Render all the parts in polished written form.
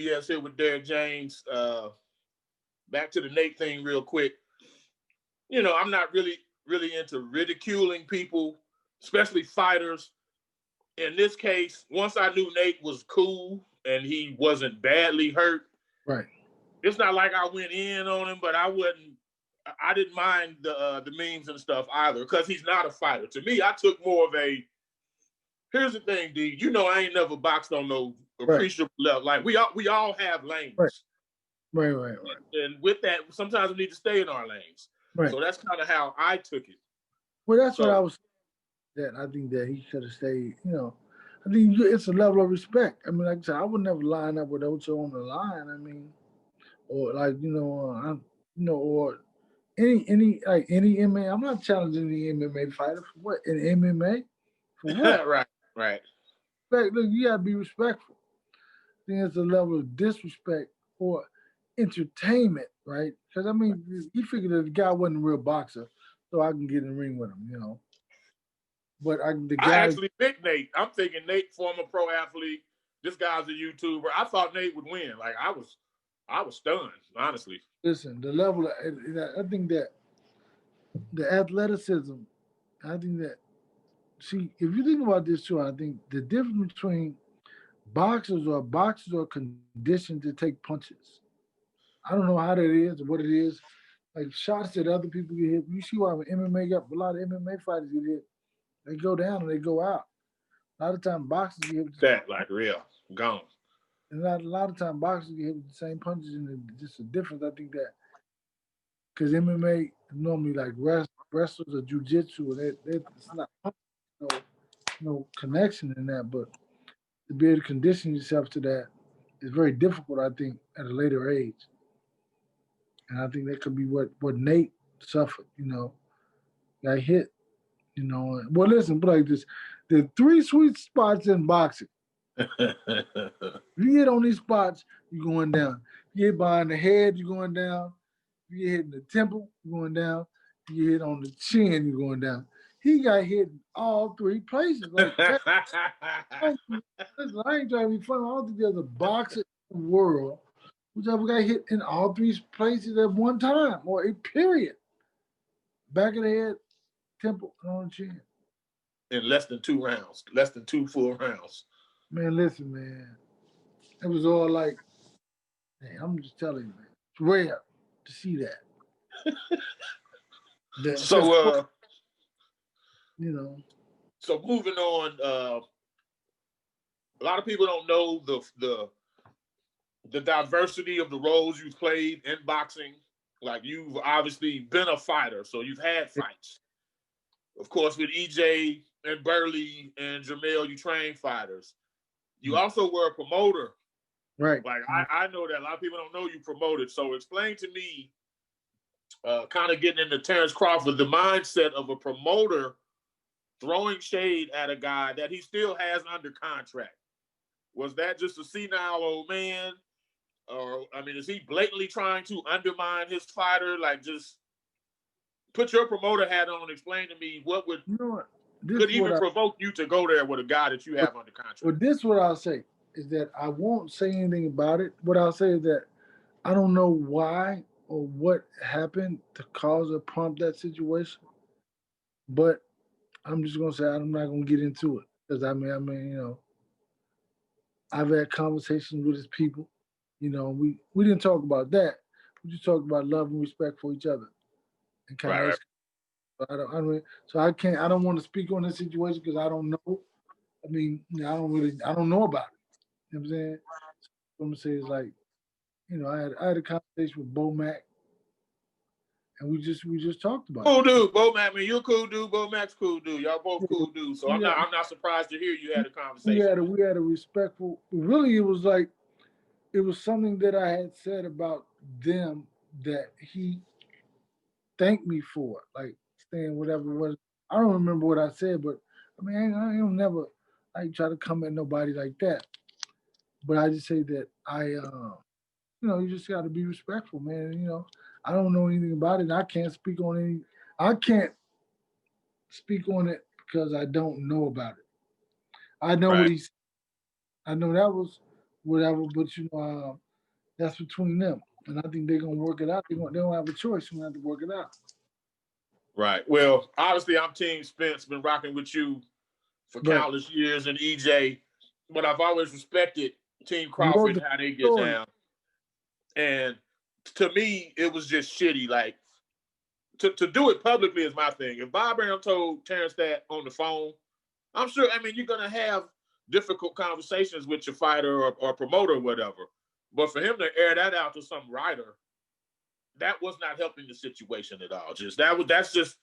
BBS here with Derrick James. Back to the Nate thing real quick. You know, I'm not really into ridiculing people, especially fighters. In this case, once I knew Nate was cool and he wasn't badly hurt, right? It's not like I went in on him, but I didn't mind the memes and stuff either, because he's not a fighter. To me, I took more of a, here's the thing, D. You know, I ain't never boxed on no appreciable level. Like we all have lanes. Right. And with that, sometimes we need to stay in our lanes. Right. So that's kind of how I took it. Well, that's what I was saying. I think that he should have stayed, you know. I think it's a level of respect. I mean, like I said, I would never line up with Ocho on the line. I mean, or like, or any MMA. I'm not challenging the MMA fighter for what? In MMA? For what? Right. Look, you gotta be respectful. I think it's a level of disrespect or entertainment, right? Because I mean, he figured that the guy wasn't a real boxer, so I can get in the ring with him, you know. But I actually picked Nate. I'm thinking Nate, former pro athlete. This guy's a YouTuber. I thought Nate would win. Like I was stunned, honestly. Listen, the level of, I think that the athleticism, I think that, see, if you think about this too, I think the difference between boxers are conditioned to take punches. I don't know how that is or what it is. Like shots that other people get hit. You see why when MMA got a lot of MMA fighters get hit, they go down and they go out. A lot of time boxers get hit with that like real gone. And a lot of time boxers get hit with the same punches, and just a difference. I think that because MMA normally like wrestlers or jujitsu, it's not no connection in that, but to be able to condition yourself to that is very difficult, I think, at a later age. And I think that could be what Nate suffered, you know, got hit, you know. Well, listen, but like this, there are 3 sweet spots in boxing. If you hit on these spots, you're going down. If you hit behind the head, you're going down. If you hit in the temple, you're going down. If you hit on the chin, you're going down. He got hit in all 3 places. Like, I ain't trying to be funny. I don't think there's a boxer in the world who's ever got hit in all 3 places at one time or a period. Back of the head, temple, and on the chin. In less than 2 rounds, less than 2 full rounds. Man, listen, man. It was all like, man, I'm just telling you, man. It's rare to see that. So, you know. So moving on, a lot of people don't know the diversity of the roles you've played in boxing. Like you've obviously been a fighter, so you've had fights. Of course, with EJ and Burley and Jermell, you train fighters. You also were a promoter. Right. Like I know that a lot of people don't know you promoted. So explain to me, kind of getting into Terrence Crawford, the mindset of a promoter throwing shade at a guy that he still has under contract. Was that just a senile old man? Or, I mean, is he blatantly trying to undermine his fighter? Like, just put your promoter hat on and explain to me what would could even provoke you to go there with a guy that you have under contract. Well, this is what I'll say, is that I won't say anything about it. What I'll say is that I don't know why or what happened to cause or prompt that situation, but I'm just gonna say I'm not gonna get into it because I mean, you know, I've had conversations with his people. You know, we didn't talk about that. We just talked about love and respect for each other, and kind of. I don't want to speak on this situation because I don't know. I mean, I don't know about it. You know what I'm saying? So what I'm gonna say is like, you know, I had a conversation with Bo Mac, and we just talked about cool dude, Bo Mac. I mean, you're a cool dude. Bo Mac's cool dude. Y'all both cool dudes. So I'm not surprised to hear you had a conversation. We had a respectful. Really, it was like it was something that I had said about them that he thanked me for, like saying whatever it was. I don't remember what I said, but I mean, I don't never try to come at nobody like that. But I just say that you know, you just got to be respectful, man. You know, I don't know anything about it. And I can't speak on it because I don't know about it. I know what he said. I know that was whatever. But you know, that's between them, and I think they're gonna work it out. They don't have a choice. They're gonna have to work it out. Right. Well, obviously, I'm Team Spence. Been rocking with you for Right. countless years, and EJ, but I've always respected Team You wrote Crawford the and how they get story. down. And to me, it was just shitty. Like to do it publicly is my thing. If Bob Arum told Terrence that on the phone, I'm sure. I mean, you're gonna have difficult conversations with your fighter or promoter or whatever. But for him to air that out to some writer, that was not helping the situation at all. That's just,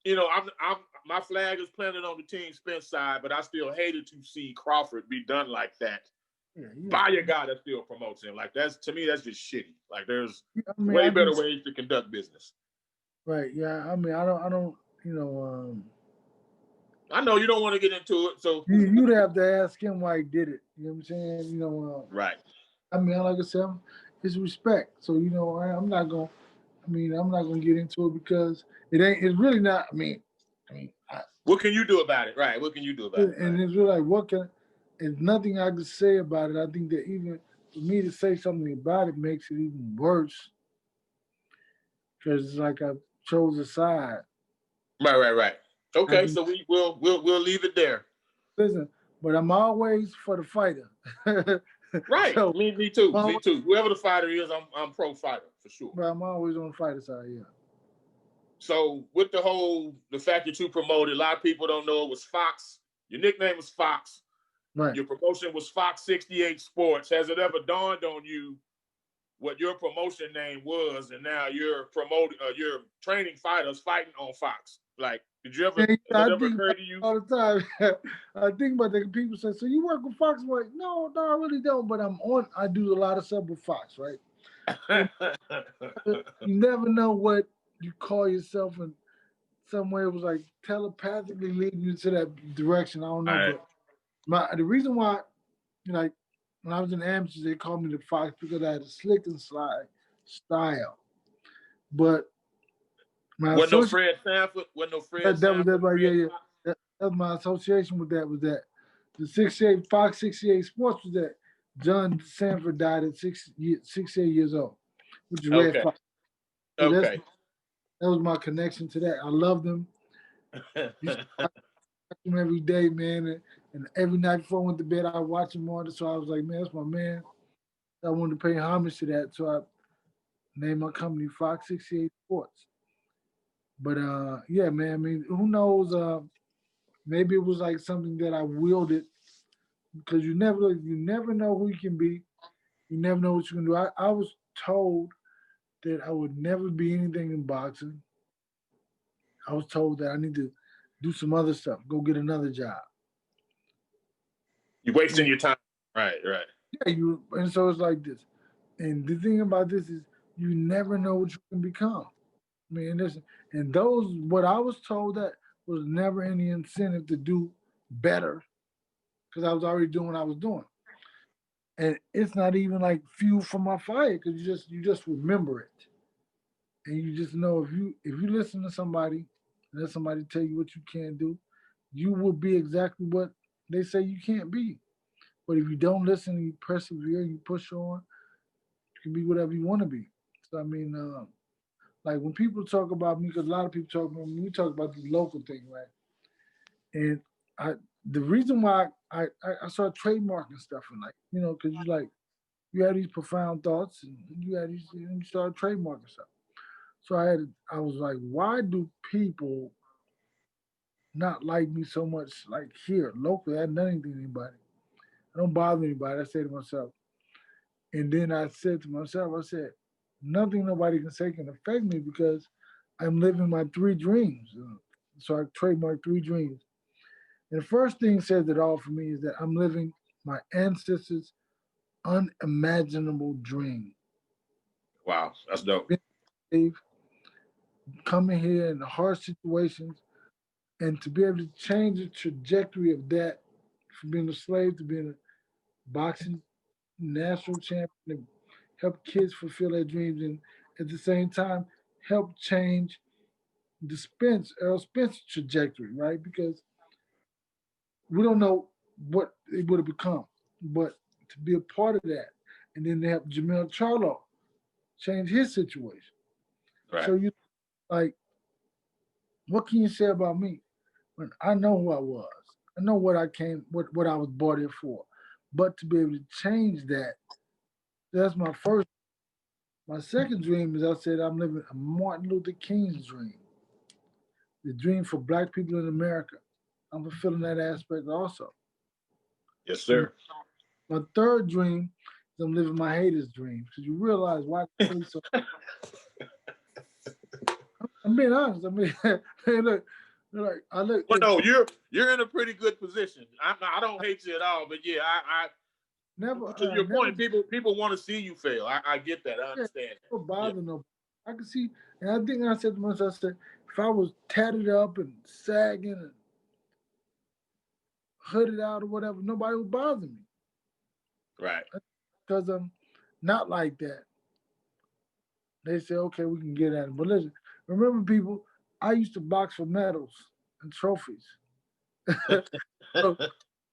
you know, I'm my flag is planted on the Team Spence side, but I still hated to see Crawford be done like that by a guy that still promotes him. Like to me, that's just shitty. Like there's way better ways to conduct business. Right. Yeah. I mean, I don't. You know. I know you don't want to get into it, so You'd have to ask him why he did it. You know what I'm saying? You know. Right. I mean, like I said, it's respect. So you know, I'm not gonna get into it because it ain't. It's really not. I mean, what can you do about it? Right. What can you do about it? And it's really like, what can? There's nothing I can say about it. I think that even for me to say something about it makes it even worse because it's like I chose a side. Right. Okay, so we'll leave it there. Listen, but I'm always for the fighter. Right. So, me too. Me too. Whoever the fighter is, I'm pro fighter for sure. But I'm always on the fighter side, yeah. So with the fact that you promoted, a lot of people don't know it was Fox. Your nickname was Fox. Right. Your promotion was Fox 68 Sports. Has it ever dawned on you what your promotion name was, and now you're promoting, you're training fighters fighting on Fox? Like, did you ever? It ever occur to you? All the time. I think about the people say, "So you work with Fox?" I'm like, no, I really don't. But I do a lot of stuff with Fox, right? You never know what you call yourself, and some way it was like telepathically leading you to that direction. I don't know, right. But the reason why, like, when I was in amateurs, they called me the Fox because I had a slick and slide style. But wasn't no Fred Sanford. Wasn't no Fred Sanford. That was right. Yeah. That was my association with that. Was that the 68 Fox 68 Sports was that John Sanford died at 68 years old, which is Red Fox. So that was my connection to that. I loved him. I watch him every day, man, and every night before I went to bed, I watch him on it. So I was like, man, that's my man. I wanted to pay homage to that, so I named my company Fox 68 Sports. But yeah, man. I mean, who knows? Maybe it was like something that I wielded because you never know who you can be. You never know what you can do. I was told that I would never be anything in boxing. I was told that I need to do some other stuff, go get another job. You're wasting your time. Right. Yeah, and so it's like this. And the thing about this is you never know what you can become. I mean, what I was told that was never any incentive to do better because I was already doing what I was doing. And it's not even like fuel for my fire because you just remember it, and you just know if you listen to somebody and let somebody tell you what you can't do, you will be exactly what they say you can't be. But if you don't listen, you persevere, you push on, you can be whatever you want to be. So I mean, like when people talk about me, because a lot of people talk about me, we talk about the local thing, right? And the reason why I started trademarking stuff and like because you had these profound thoughts and you started trademarking stuff. So I was like, why do people not like me so much like here locally? I hadn't done anything to anybody. I don't bother anybody. I say to myself. And then I said to myself, I said, nothing nobody can say can affect me because I'm living my three dreams. So I trademarked three dreams. And the first thing says it all for me is that I'm living my ancestors' unimaginable dream. Wow, that's dope. Coming here in hard situations and to be able to change the trajectory of that from being a slave to being a boxing national champion and help kids fulfill their dreams and at the same time help change the Errol Spence trajectory, right? Because we don't know what it would have become. But to be a part of that. And then they have Jermell Charlo change his situation. Right. So you like, what can you say about me when I know who I was? I know what I came, what I was brought here for. But to be able to change that, that's my first. My second dream is I said I'm living a Martin Luther King's dream, the dream for Black people in America. I'm fulfilling that aspect also. Yes, sir. My third dream is I'm living my haters' dream because you realize why they hate so. I'm being honest. I mean, hey, look, like I look. Well, no, you're in a pretty good position. I don't hate you at all, but yeah, I never. to your Never, point, people want to see you fail. I get that. I understand. Never bother nobody. I can see, and I think I said to myself, I said, if I was tatted up and sagging and hooded out or whatever, nobody would bother me. Right. Because I'm not like that. They say, okay, we can get at it. But listen, remember, people, I used to box for medals and trophies. So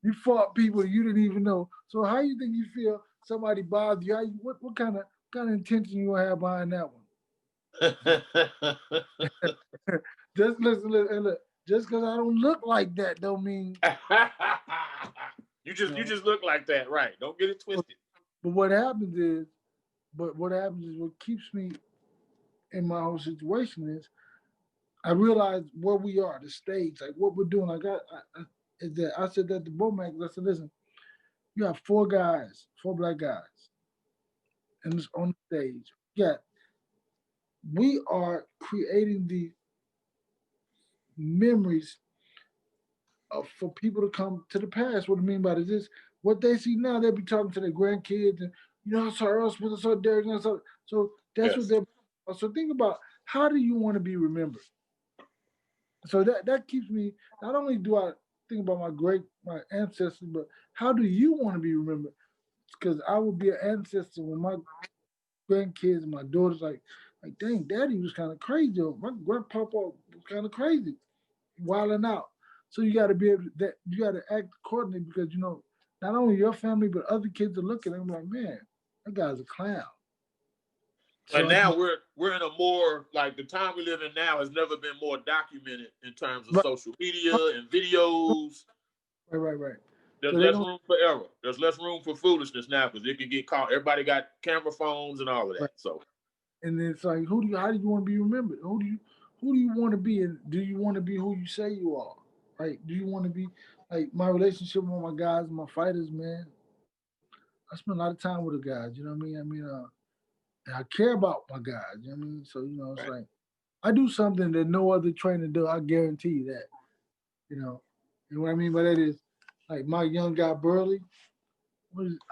you fought people you didn't even know. So how you think you feel somebody bothered you? What kind of intention you have behind that one? Just listen, look. Just because I don't look like that don't mean you just look like that, right? Don't get it twisted. But what happens is what keeps me in my whole situation is I realize where we are, the stage, like what we're doing. I said that to Bomac. I said, listen, you have four Black guys, and it's on the stage. Yeah, we are creating the memories for people to come to the past. What I mean by this is what they see now, they'll be talking to their grandkids, and I saw Errol Smith, I saw Derrick, and I saw. So that's what they're. So think about how do you want to be remembered. So that keeps me. Not only do I think about my ancestors, but how do you want to be remembered? Because I will be an ancestor when my grandkids and my daughters like, dang, Daddy was kind of crazy. My grandpapa was kind of crazy, wilding out. So you got to be able to, you got to act accordingly because not only your family but other kids are looking and like, man, that guy's a clown. And now we're in a more like the time we live in now has never been more documented in terms of social media and videos. Right. There's less room for error. There's less room for foolishness now because it can get caught. Everybody got camera phones and all of that. Right. So, and it's like, how do you want to be remembered? Who do you want to be, and do you want to be who you say you are? Right? Do you want to be like my relationship with my guys, my fighters, man? I spend a lot of time with the guys. You know what I mean? And I care about my guys. You know what I mean? So it's right. Like I do something that no other trainer does. I guarantee you that. And what I mean by that is, like my young guy Burley.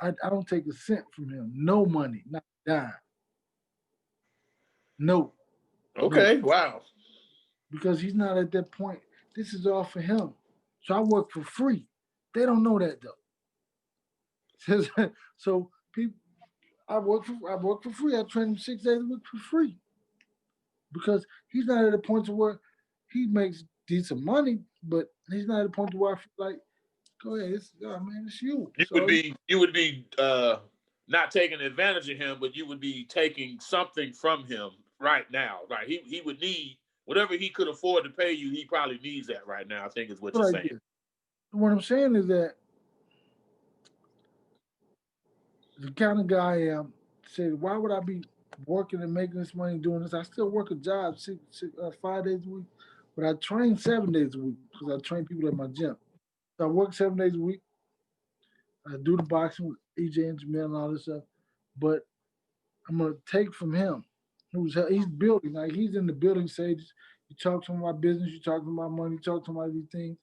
I don't take a cent from him. No money, not a dime. No. Okay. No. Wow. Because he's not at that point. This is all for him. So I work for free. They don't know that though. So people, I work for free. I train him 6 days a week for free. Because he's not at a point to where he makes decent money, but he's not at a point to where I feel like, go ahead, it's you. You would be not taking advantage of him, but you would be taking something from him right now. Right? He would need whatever he could afford to pay you. He probably needs that right now. I think is what you're saying. What I'm saying is that the kind of guy I am. Say, why would I be working and making this money doing this? I still work a job 5 days a week, but I train 7 days a week because I train people at my gym. So I work 7 days a week. I do the boxing with EJ and Jermell and all this stuff, but I'm gonna take from him. He's building, like he's in the building stages. You talk to him about business, you talk to him about money, you talk to him about these things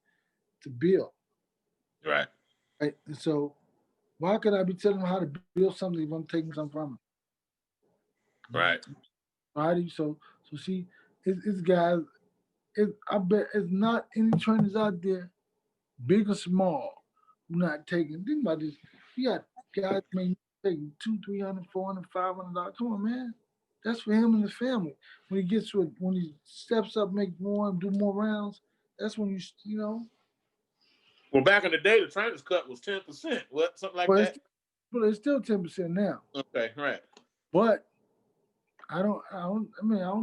to build. Right. Right. And so why could I be telling him how to build something if I'm taking something from him? Right. Right. So see, it's guys. I bet it's not any trainers out there, big or small, who not taking. Think about this. You got guys taking $200, $300, $400, $500. Come on, man. That's for him and his family. When he steps up, make more, do more rounds. That's when you. Well, back in the day, the trainer's cut was 10%. What, something like that. but it's still 10% now. Okay, right. But I don't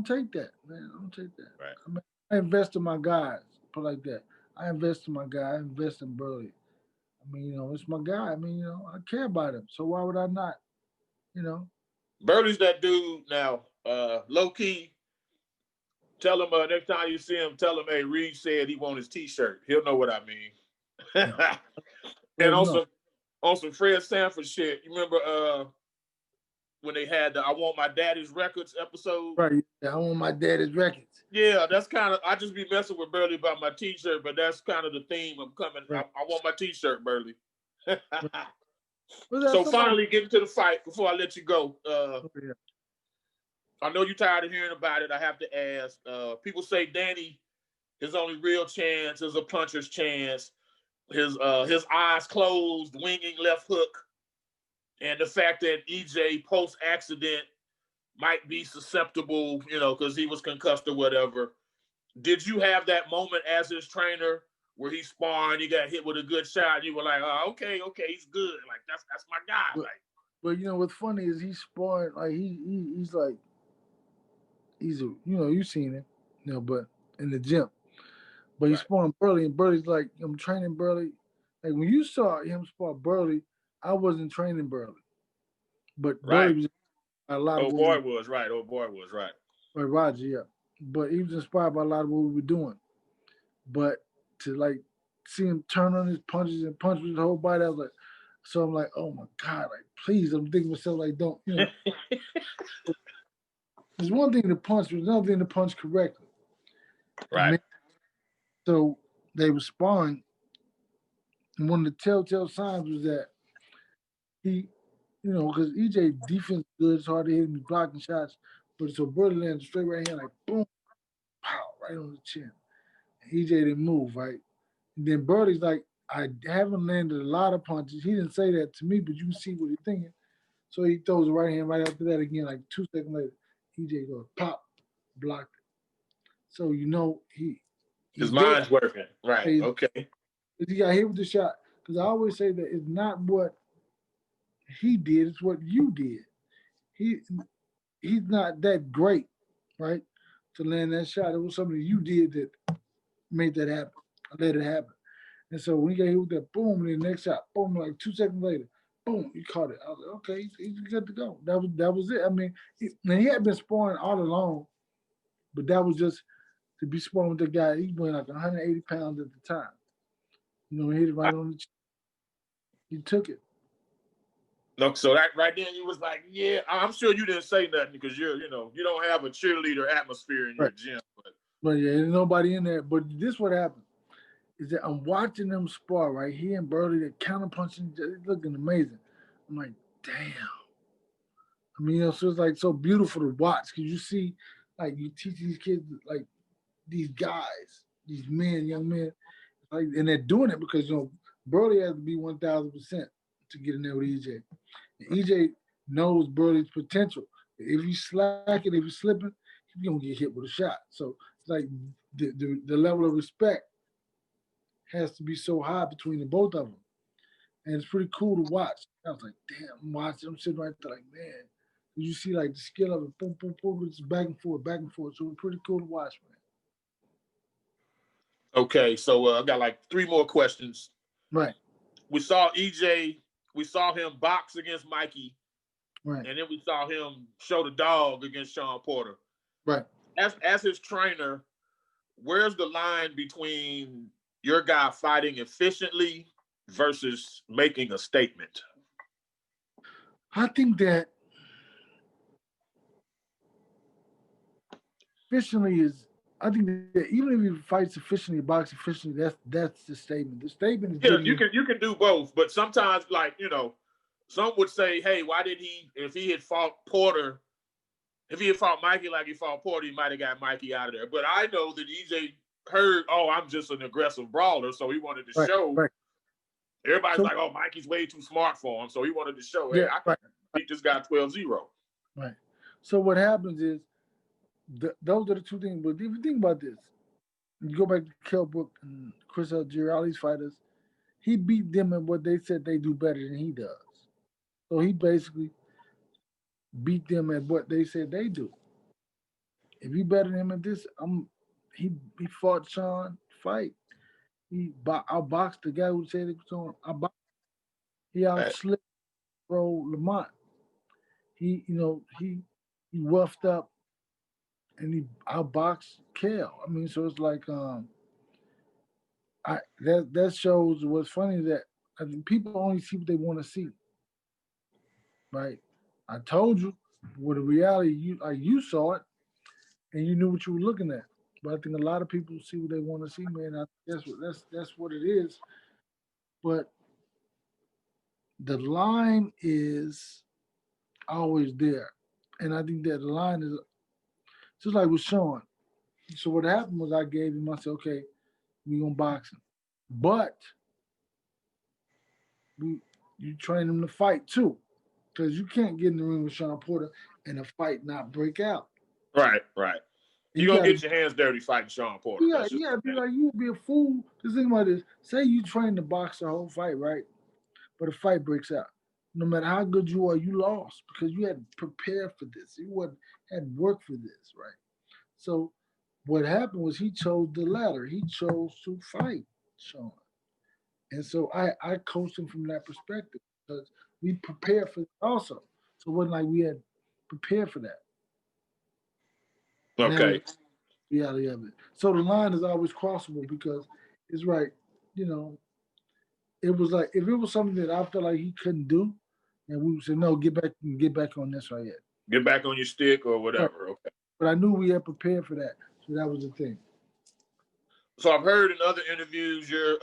take that, man. I don't take that. Right. I mean, I invest in my guys, put it like that. I invest in my guy. I invest in Burley. I mean, it's my guy. I mean, I care about him. So why would I not? You know. Burley's that dude now. Low key. Tell him next time you see him, tell him, hey, Reed said he want his T-shirt. He'll know what I mean. Yeah. And on some Fred Sanford shit. You remember when they had the I Want My Daddy's Records episode? Right. Yeah, I want my daddy's records. Yeah, that's kind of, I just be messing with Burley about my T-shirt, but that's kind of the theme I'm coming. Right. I want my T-shirt, Burley. Right. So finally getting to the fight before I let you go. Yeah. I know you're tired of hearing about it. I have to ask. People say Danny, his only real chance is a puncher's chance. His eyes closed, winging left hook, and the fact that EJ post accident might be susceptible, because he was concussed or whatever. Did you have that moment as his trainer where he's sparring, he got hit with a good shot, and you were like, oh, okay, he's good. Like that's my guy. But what's funny is he's sparring like he's like you've seen him, but in the gym. But he's sparring Burley, and Burley's like, I'm training Burley. Like when you saw him spar Burley, I wasn't training Burley. But Burley was a lot of Old boy was right. Right, Roger, yeah. But he was inspired by a lot of what we were doing. But to see him turn on his punches and punch with his whole body, I was like, so I'm like, oh my God, like please, I'm thinking to myself like, don't, There's one thing to punch, there's another thing to punch correctly. Right. So they were sparring, and one of the telltale signs was that he, because EJ defense good, it's hard to hit him, he's blocking shots, but so Burley lands straight right hand, like boom, pow, right on the chin. EJ didn't move, right? And then Burley's like, I haven't landed a lot of punches. He didn't say that to me, but you can see what he's thinking. So he throws the right hand right after that again, like 2 seconds later. EJ goes, pop, blocked it. So his mind's working. Right. Okay. He got hit with the shot. Because I always say that it's not what he did, it's what you did. He's not that great, right? To land that shot. It was something you did that made that happen. Let it happen. And so when he got hit with that boom, and the next shot, boom, like 2 seconds later, boom, he caught it. I was like, okay, he's good to go. That was it. I mean, he had been sparring all along, but that was just to be sparring with the guy. He weighed like 180 pounds at the time. He hit it right on the chin. He took it. No, so that right then you was like, yeah, I'm sure you didn't say nothing because you don't have a cheerleader atmosphere in your gym. But yeah, there's nobody in there. But this what happened is that I'm watching them spar, right? He and Burley, they're counter-punching, it's looking amazing. I'm like, damn. I mean, so it's like so beautiful to watch because you see, like, you teach these kids, like, these guys, these men, young men, like, and they're doing it because, Burley has to be 1,000% to get in there with EJ. And EJ knows Burley's potential. If he's slacking, if he's slipping, he's going to get hit with a shot. So it's like the level of respect has to be so high between the both of them. And it's pretty cool to watch. I was like, damn, I'm watching. I'm sitting right there like, man. You see like the skill of it, boom, boom, boom, it's back and forth. So it's pretty cool to watch, man. Okay, so I got like 3 more questions. Right. We saw EJ, we saw him box against Mikey. Right. And then we saw him show the dog against Sean Porter. Right. As his trainer, where's the line between your guy fighting efficiently versus making a statement? I think that efficiently I think that even if he fights efficiently, box efficiently, that's the statement. The statement is you can do both, but sometimes some would say, hey, why did if he had fought Mikey like he fought Porter, he might have got Mikey out of there. But I know that EJ heard, oh, I'm just an aggressive brawler, so he wanted to show. Right. Everybody's like, oh, Mikey's way too smart for him, so he wanted to show, hey, I can beat this guy 12-0. Right. So what happens is, those are the 2 things. But if you think about this, you go back to Kell Brook and Chris Algieri, all these fighters, he beat them in what they said they do better than he does. So he basically beat them at what they said they do. If you better than him at this, he fought Sean fight. Outboxed the guy who said it was on. He outslipped bro Lamont. He roughed up and he outboxed Kale. I mean, so it's like that shows what's funny that I mean, people only see what they want to see, right? I told you what the reality you saw it and you knew what you were looking at. But I think a lot of people see what they want to see, man. That's what it is. But the line is always there, and I think that the line is just like with Sean. So what happened was I gave him. I said, okay, we gonna box him, but you train him to fight too, because you can't get in the ring with Sean Porter and a fight not break out. Right. You're going to get your hands dirty fighting Sean Porter. Yeah, be like, you would be a fool. Just think about this. Say you train to box the whole fight, right? But a fight breaks out. No matter how good you are, you lost because you had prepared for this. You had worked for this, right? So what happened was he chose the latter. He chose to fight Sean. And so I coached him from that perspective because we prepared for it also. So it wasn't like we had prepared for that. Okay. The reality of it. So the line is always crossable because it's right, it was like if it was something that I felt like he couldn't do, and we would say, no, get back on this right here. Get back on your stick or whatever. Okay. But I knew we had prepared for that. So that was the thing. So I've heard in other interviews you're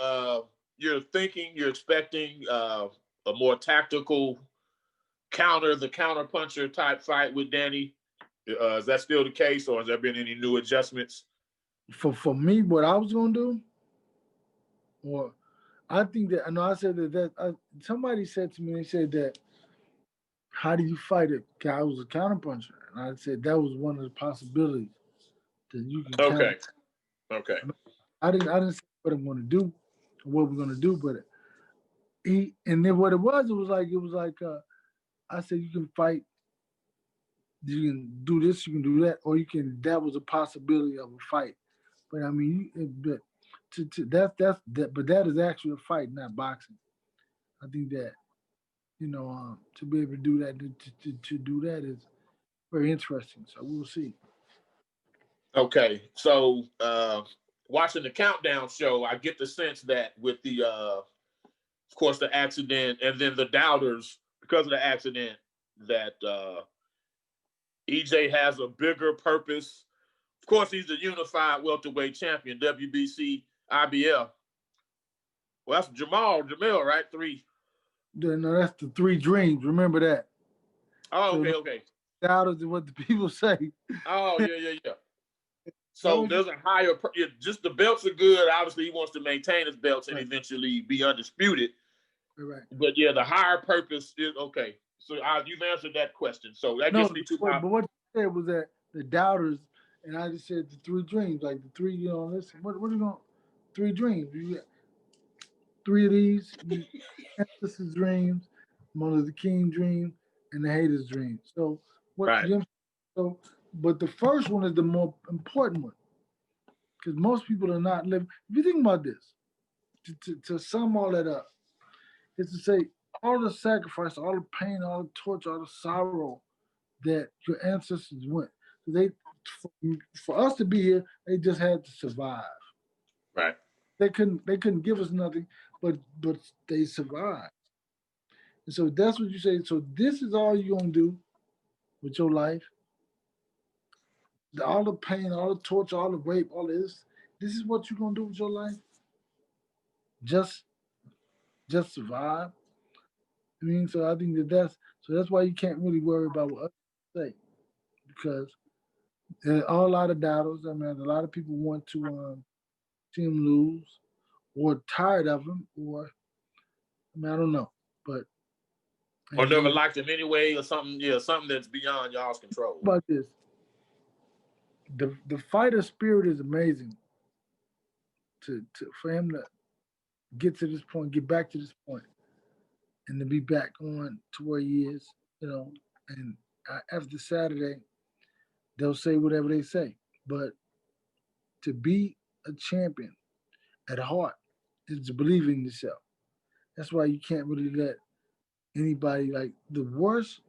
expecting a more tactical the counter puncher type fight with Danny. Is that still the case, or has there been any new adjustments? For me, what I was gonna do, or I think that I know I said that somebody said to me, they said that how do you fight a guy who's a counter puncher? And I said that was one of the possibilities that you can Okay. I didn't say what I'm gonna do or what we're gonna do, but and then what it was like I said you can fight, you can do this, you can do that, or that was a possibility of a fight. But I mean, but but that is actually a fight, not boxing. I think that to be able to do that to do that is very interesting. So we'll see. Okay, so watching the countdown show, I get the sense that with the, of course, the accident and then the doubters because of the accident, that EJ has a bigger purpose. Of course, he's the unified welterweight champion, WBC, IBF. Well, that's Jermell, right? Three. No, that's the three dreams. Remember that. Oh, okay. Doubters is what the people say. Oh, yeah. So there's a higher, just the belts are good. Obviously, he wants to maintain his belts and eventually be undisputed. Right. But yeah, the higher purpose is okay. So you've answered that question. So that gets me to But what you said was that the doubters, and I just said the three dreams, like the three, listen, what are you going, three dreams? You got three of these, Francis's dreams, Martin Luther King dream, and the haters' dream. So what? Right. So, but the first one is the more important one because most people are not living. If you think about this, to sum all that up, is to say all the sacrifice, all the pain, all the torture, all the sorrow that your ancestors went. They, for us to be here, they just had to survive. Right. They couldn't give us nothing, but they survived. And so that's what you say. So this is all you're gonna do with your life. All the pain, all the torture, all the rape, all this. This is what you're gonna do with your life. Just survive. I mean, so I think that's why you can't really worry about what others say because there are a lot of doubters. I mean, a lot of people want to see him lose, or tired of him, or I mean, I don't know, but or never liked him anyway, or something. Yeah, something that's beyond y'all's control. About this, the fighter spirit is amazing. For him to get to this point, get back to this point, and to be back on to where he is, you know. And after Saturday, they'll say whatever they say. But to be a champion at heart is to believe in yourself. That's why you can't really let anybody like the worst.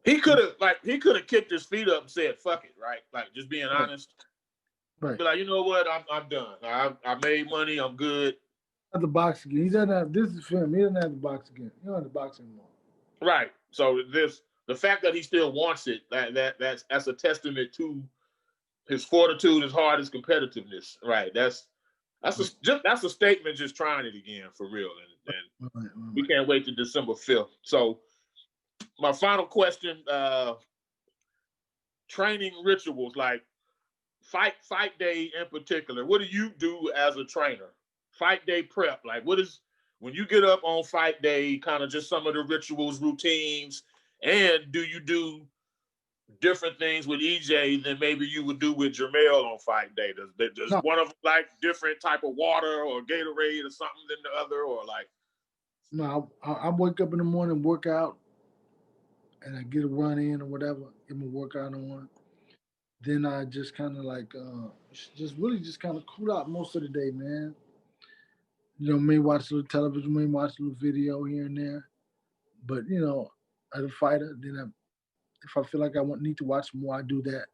He could have kicked his feet up and said, fuck it, right? Like, just being honest. Right. Be like, you know what? I'm done. I made money. I'm good. Not the box again. He doesn't have, this is for him. He doesn't have the box again. He don't have the box anymore. Right. So the fact that he still wants it, that's a testament to his fortitude, his heart, his competitiveness. Right. That's a statement just trying it again for real. And Right. we can't wait to December 5th. So my final question, training rituals, like fight day in particular. What do you do as a trainer? Fight day prep. Like, what is, when you get up on fight day, kind of just some of the rituals, routines, and do you do different things with EJ than maybe you would do with Jermell on fight day? Does one of them like different type of water or Gatorade or something than the other, or like? No, I wake up in the morning, work out, and I get a run in or whatever, get my workout on. Then I just kind of like, just really just kind of cool out most of the day, man. You know, may watch a little television, may watch a little video here and there. But, you know, as a fighter, then if I feel like need to watch more, I do that.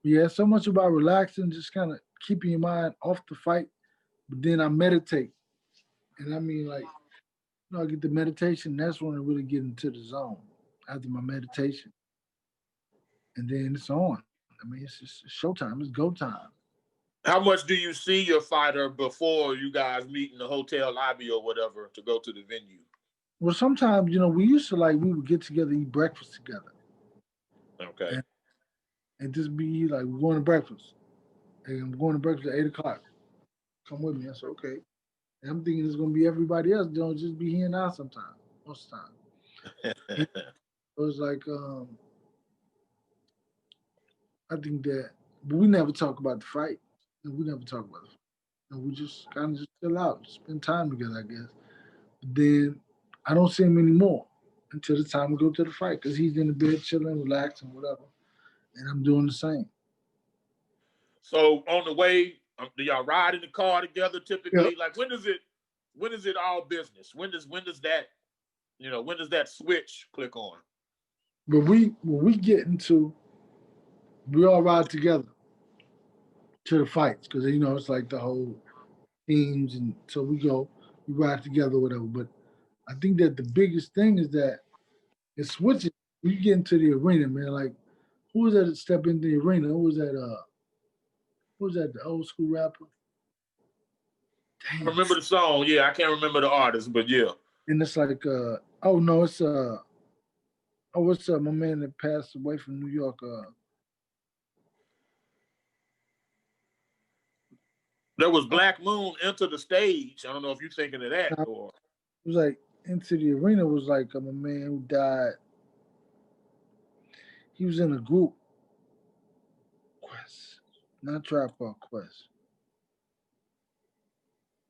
But yeah, so much about relaxing, just kind of keeping your mind off the fight. But then I meditate. And I mean, like, you know, I get the meditation, that's when I really get into the zone after my meditation. And then it's on. I mean, it's just showtime. It's go time. How much do you see your fighter before you guys meet in the hotel lobby or whatever to go to the venue? Well, sometimes, you know, we would get together, eat breakfast together. Okay. And just be like, we're going to breakfast. And I'm going to breakfast at 8 o'clock. Come with me. I said, okay. And I'm thinking it's going to be everybody else. Don't just be here now sometimes, most of the time. It was like, I think that, but we never talk about the fight. And we never talk about it. And we just kind of just chill out, spend time together, I guess. But then I don't see him anymore until the time we go to the fight because he's in the bed chilling, relaxing, whatever. And I'm doing the same. So on the way, do y'all ride in the car together typically? Yep. Like when is it all business? When does that switch click on? But when we get into, we all ride together to the fights because, you know, it's like the whole teams. And so we ride together, whatever. But I think that the biggest thing is that it switches when you get into the arena, man. Like, who was that step into the arena? Who was that? The old school rapper? I remember the song. Yeah, I can't remember the artist, but yeah. And it's like, oh no, it's what's my man that passed away from New York? There was Black Moon Enter the Stage. I don't know if you're thinking of that or. It was like Into the Arena was like a man who died. He was in a group. Quest, not Trap Called Quest.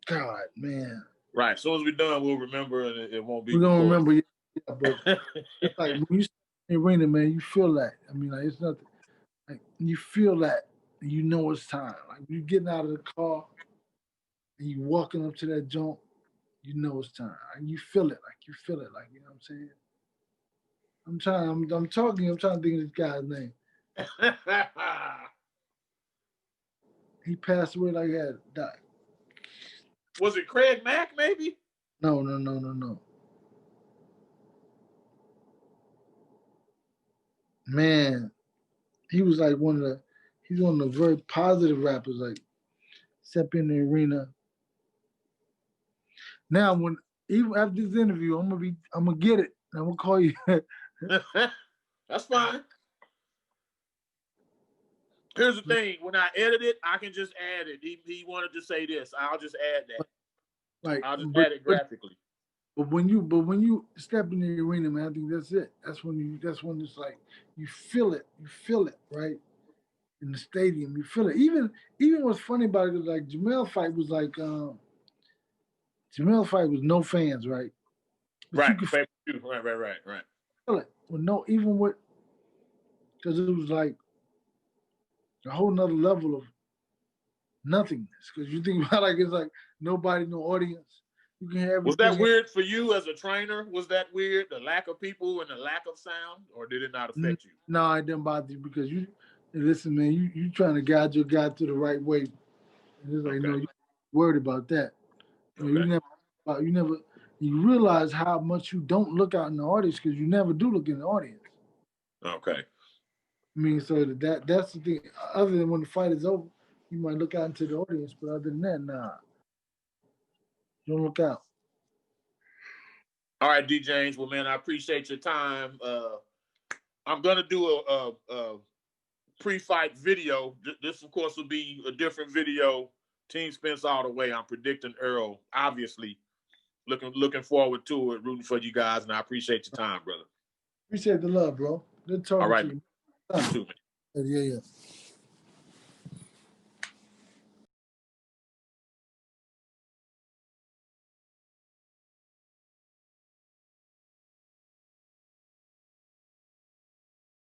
God, man. Right. As soon as we're done, we'll remember, and it won't be. We don't remember. Yeah, but it's like when you stand in the arena, man, you feel that. I mean, like it's nothing. Like you feel that, and you know it's time. Like when you're getting out of the car and you walking up to that joint, you know it's time. And you feel it. Like you feel it. Like, you know what I'm saying? I'm trying to think of this guy's name. He passed away like he had died. Was it Craig Mack, maybe? No. Man, he was like he's one of the very positive rappers, like step in the arena. Now even after this interview, I'm gonna get it. I'm gonna call you. That's fine. Here's the thing: when I edit it, I can just add it. He wanted to say this. I'll just add that. Like I'll just add it graphically. But when you step in the arena, man, I think that's it. That's when it's like you feel it. You feel it, right? In the stadium, you feel it. Even what's funny about it is like Jermell fight was like Jermell fight was no fans, right? But right, you could right. feel it. Well, no, even with, because it was like a whole nother level of nothingness. Because you think about like it's like nobody, no audience. You can have Was that everything. weird for you as a trainer? Was that weird? The lack of people and the lack of sound, or did it not affect you? No, it didn't bother you because you listen, man. You trying to guide your guy to the right way. And it's like, no, you worried about that. You never. You realize how much you don't look out in the audience because you never do look in the audience. Okay. I mean, so that's the thing. Other than when the fight is over, you might look out into the audience, but other than that, nah, don't look out. All right, D. James. Well, man, I appreciate your time. I'm gonna do a pre-fight video. This, of course, will be a different video. Team Spence all the way. I'm predicting Errol. Obviously, looking forward to it. Rooting for you guys, and I appreciate your time, brother. Appreciate the love, bro. Good talking to you. You too, man. Yeah.